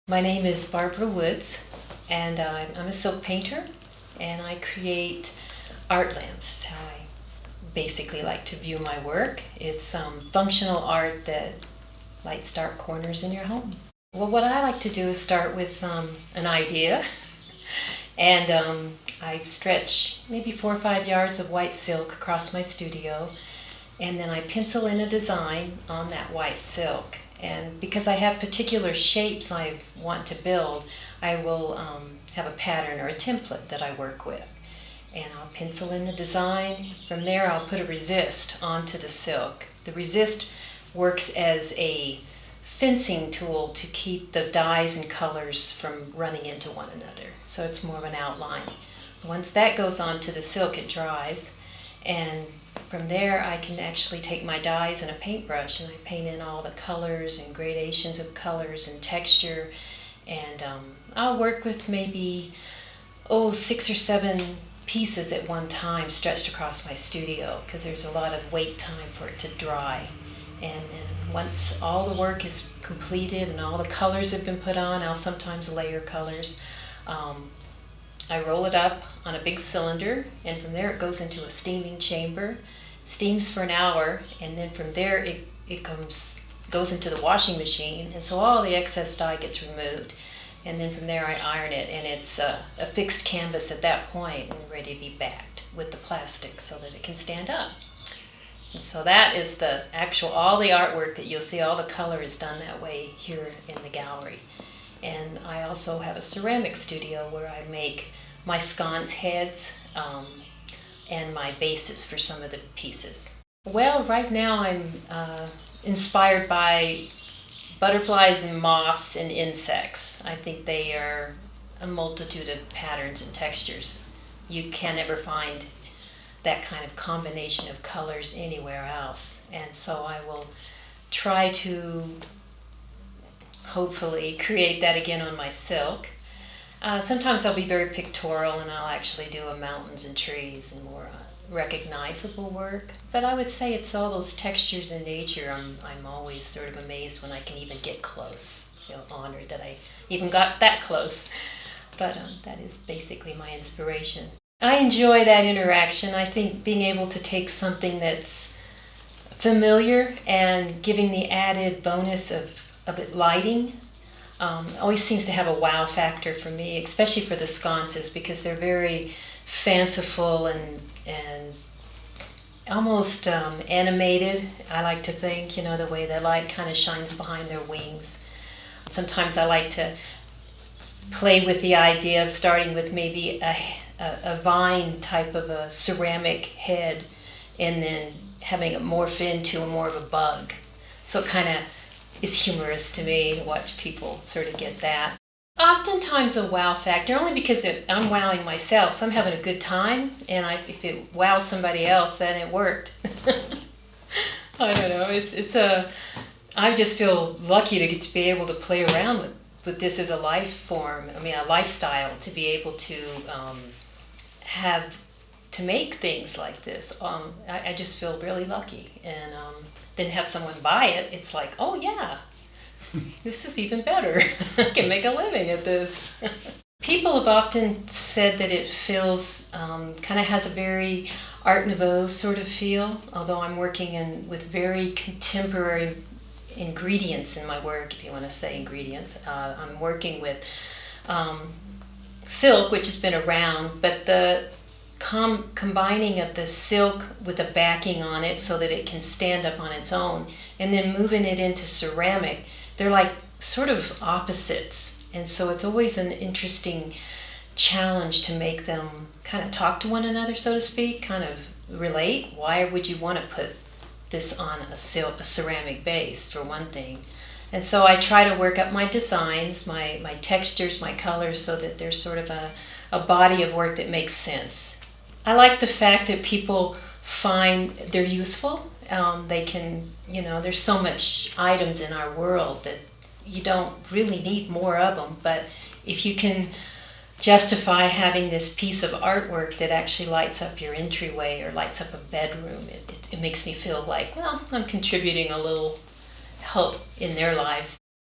My name is Barbara Woods, and I'm a silk painter, and I create art lamps. Is how I basically like to view my work. It's functional art that lights dark corners in your home. Well, what I like to do is start with an idea, and I stretch maybe 4 or 5 yards of white silk across my studio, and then I pencil in a design on that white silk. And because I have particular shapes I want to build, I will have a pattern or a template that I work with. And I'll pencil in the design. From there, I'll put a resist onto the silk. The resist works as a fencing tool to keep the dyes and colors from running into one another. So it's more of an outline. Once that goes onto the silk, it dries. And from there, I can actually take my dyes and a paintbrush and I paint in all the colors and gradations of colors and texture. And I'll work with maybe 6 or 7 pieces at one time stretched across my studio because there's a lot of wait time for it to dry. And then once all the work is completed and all the colors have been put on, I'll sometimes layer colors. I roll it up on a big cylinder, and from there it goes into a steaming chamber, steams for an hour, and then from there it goes into the washing machine, and so all the excess dye gets removed. And then from there I iron it, and it's a fixed canvas at that point and ready to be backed with the plastic so that it can stand up. And so that is all the artwork that you'll see, all the color is done that way here in the gallery. And I also have a ceramic studio where I make my sconce heads and my bases for some of the pieces. Well, right now I'm inspired by butterflies and moths and insects. I think they are a multitude of patterns and textures. You can never find that kind of combination of colors anywhere else. And so I will try to hopefully create that again on my silk. Sometimes I'll be very pictorial and I'll actually do mountains and trees and more recognizable work. But I would say it's all those textures in nature. I'm always sort of amazed when I can even get close. I feel honored that I even got that close. But that is basically my inspiration. I enjoy that interaction. I think being able to take something that's familiar and giving the added bonus of it lighting always seems to have a wow factor for me, especially for the sconces, because they're very fanciful and almost animated. I like to think, the way the light kind of shines behind their wings. Sometimes I like to play with the idea of starting with maybe a vine type of a ceramic head and then having it morph into more of a bug. So it kind of is humorous to me to watch people sort of get that. Oftentimes a wow factor, only because I'm wowing myself, so I'm having a good time, and if it wows somebody else, then it worked. I don't know. I just feel lucky to get to be able to play around with this as a life form. A lifestyle, to be able to have to make things like this. I just feel really lucky, and then have someone buy it. It's like, oh yeah, this is even better. I can make a living at this. People have often said that it feels kind of has a very Art Nouveau sort of feel, although I'm working with very contemporary ingredients in my work, if you want to say ingredients. I'm working with silk, which has been around, but the combining of the silk with a backing on it so that it can stand up on its own, and then moving it into ceramic. They're like sort of opposites, and so it's always an interesting challenge to make them kind of talk to one another, so to speak, kind of relate. Why would you want to put this on a ceramic base, for one thing? And so I try to work up my designs, my textures, my colors, so that there's sort of a body of work that makes sense. I like the fact that people find they're useful. They can, there's so much items in our world that you don't really need more of them. But if you can justify having this piece of artwork that actually lights up your entryway or lights up a bedroom, it makes me feel like, well, I'm contributing a little help in their lives.